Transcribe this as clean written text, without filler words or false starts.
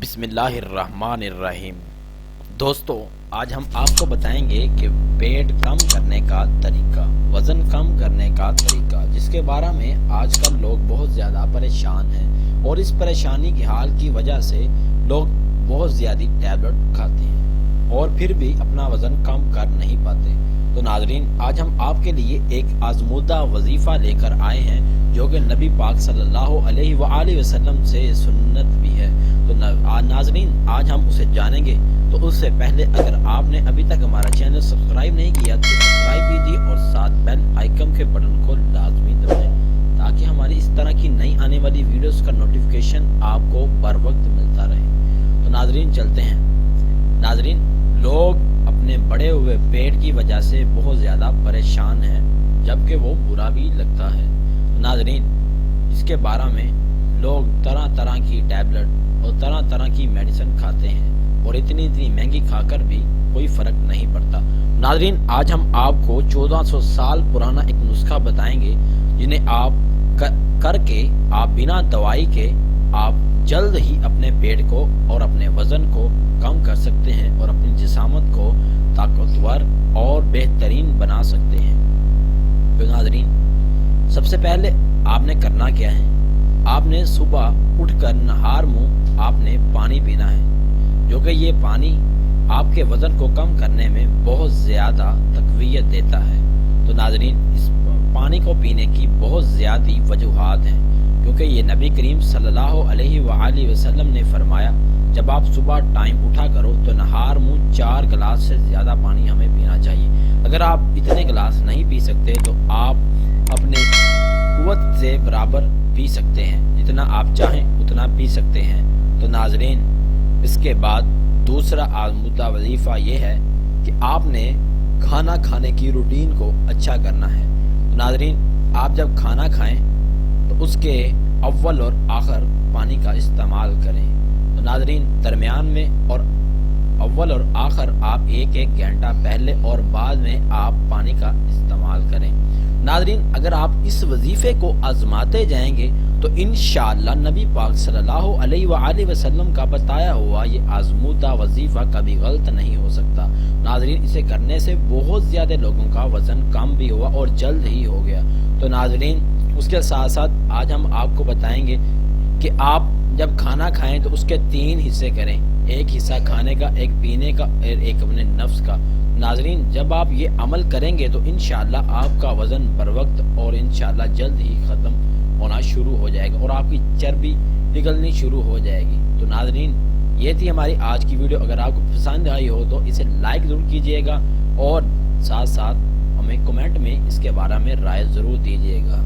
بسم اللہ الرحمن الرحیم۔ دوستو، آج ہم آپ کو بتائیں گے کہ پیٹ کم کرنے کا طریقہ، وزن کم کرنے کا طریقہ، جس کے بارے میں آج کل لوگ بہت زیادہ پریشان ہیں اور اس پریشانی کی حال کی وجہ سے لوگ بہت زیادہ ٹیبلٹ کھاتے ہیں اور پھر بھی اپنا وزن کم کر نہیں پاتے۔ تو ناظرین، آج ہم آپ کے لیے ایک آزمودہ وظیفہ لے کر آئے ہیں جو کہ نبی پاک صلی اللہ علیہ وآلہ وسلم سے سنت بھی ہے۔ تو ناظرین، آج ہم اسے جانیں گے۔ تو اس سے پہلے اگر آپ نے ابھی تک ہمارا چینل سبسکرائب نہیں کیا تو سبسکرائب کیجیے اور ساتھ بیل آئیکن کے بٹن کو لازمی دبائیں تاکہ ہماری اس طرح کی نئی آنے والی ویڈیوز کا نوٹیفیکیشن آپ کو بر وقت ملتا رہے۔ تو ناظرین، چلتے ہیں۔ ناظرین، لوگ اپنے بڑے ہوئے پیٹ کی وجہ سے بہت زیادہ پریشان ہیں، جبکہ وہ برا بھی لگتا ہے۔ ناظرین، اس کے بارے میں لوگ طرح طرح کی ٹیبلٹ اور طرح طرح کی میڈیسن کھاتے ہیں اور اتنی مہنگی کھا کر بھی کوئی فرق نہیں پڑتا۔ ناظرین، آج ہم آپ کو 1400 سال پرانا ایک نسخہ بتائیں گے جنہیں آپ کر کے آپ بنا دوائی کے آپ جلد ہی اپنے پیٹ کو اور اپنے وزن کو کم کر سکتے ہیں اور اپنی جسامت کو طاقتور اور بہترین بنا سکتے ہیں۔ تو ناظرین، سب سے پہلے آپ نے کرنا کیا ہے؟ آپ نے صبح اٹھ کر نہار منہ آپ نے پانی پینا ہے، جو کہ یہ پانی آپ کے وزن کو کم کرنے میں بہت زیادہ تقویت دیتا ہے۔ تو ناظرین، اس پانی کو پینے کی بہت زیادہ وجوہات ہیں، کیونکہ یہ نبی کریم صلی اللہ علیہ وآلہ وسلم نے فرمایا جب آپ صبح ٹائم اٹھا کرو تو نہار منہ 4 گلاس سے زیادہ پانی ہمیں پینا چاہیے۔ اگر آپ اتنے گلاس نہیں پی سکتے تو آپ اپنے قوت سے برابر پی سکتے ہیں، جتنا آپ چاہیں اتنا پی سکتے ہیں۔ تو ناظرین، اس کے بعد دوسرا آزمودہ وظیفہ یہ ہے کہ آپ نے کھانا کھانے کی روٹین کو اچھا کرنا ہے۔ تو ناظرین، آپ جب کھانا کھائیں تو اس کے اول اور آخر پانی کا استعمال کریں۔ تو ناظرین، درمیان میں اور اول اور آخر آپ ایک گھنٹہ پہلے اور بعد میں آپ پانی کا استعمال کریں۔ ناظرین، اگر آپ اس وظیفے کو آزماتے جائیں گے تو انشاءاللہ نبی پاک صلی اللہ علیہ وآلہ وسلم کا بتایا ہوا یہ آزمودہ وظیفہ کبھی غلط نہیں ہو سکتا۔ ناظرین، اسے کرنے سے بہت زیادہ لوگوں کا وزن کم بھی ہوا اور جلد ہی ہو گیا۔ تو ناظرین، اس کے ساتھ ساتھ آج ہم آپ کو بتائیں گے کہ آپ جب کھانا کھائیں تو اس کے 3 حصے کریں، ایک حصہ کھانے کا، ایک پینے کا اور ایک اپنے نفس کا۔ ناظرین، جب آپ یہ عمل کریں گے تو انشاءاللہ آپ کا وزن بر وقت اور انشاءاللہ جلد ہی ختم ہونا شروع ہو جائے گا اور آپ کی چربی پگھلنی شروع ہو جائے گی۔ تو ناظرین، یہ تھی ہماری آج کی ویڈیو۔ اگر آپ کو پسند آئی ہو تو اسے لائک ضرور کیجئے گا اور ساتھ ساتھ ہمیں کمنٹ میں اس کے بارے میں رائے ضرور دیجئے گا۔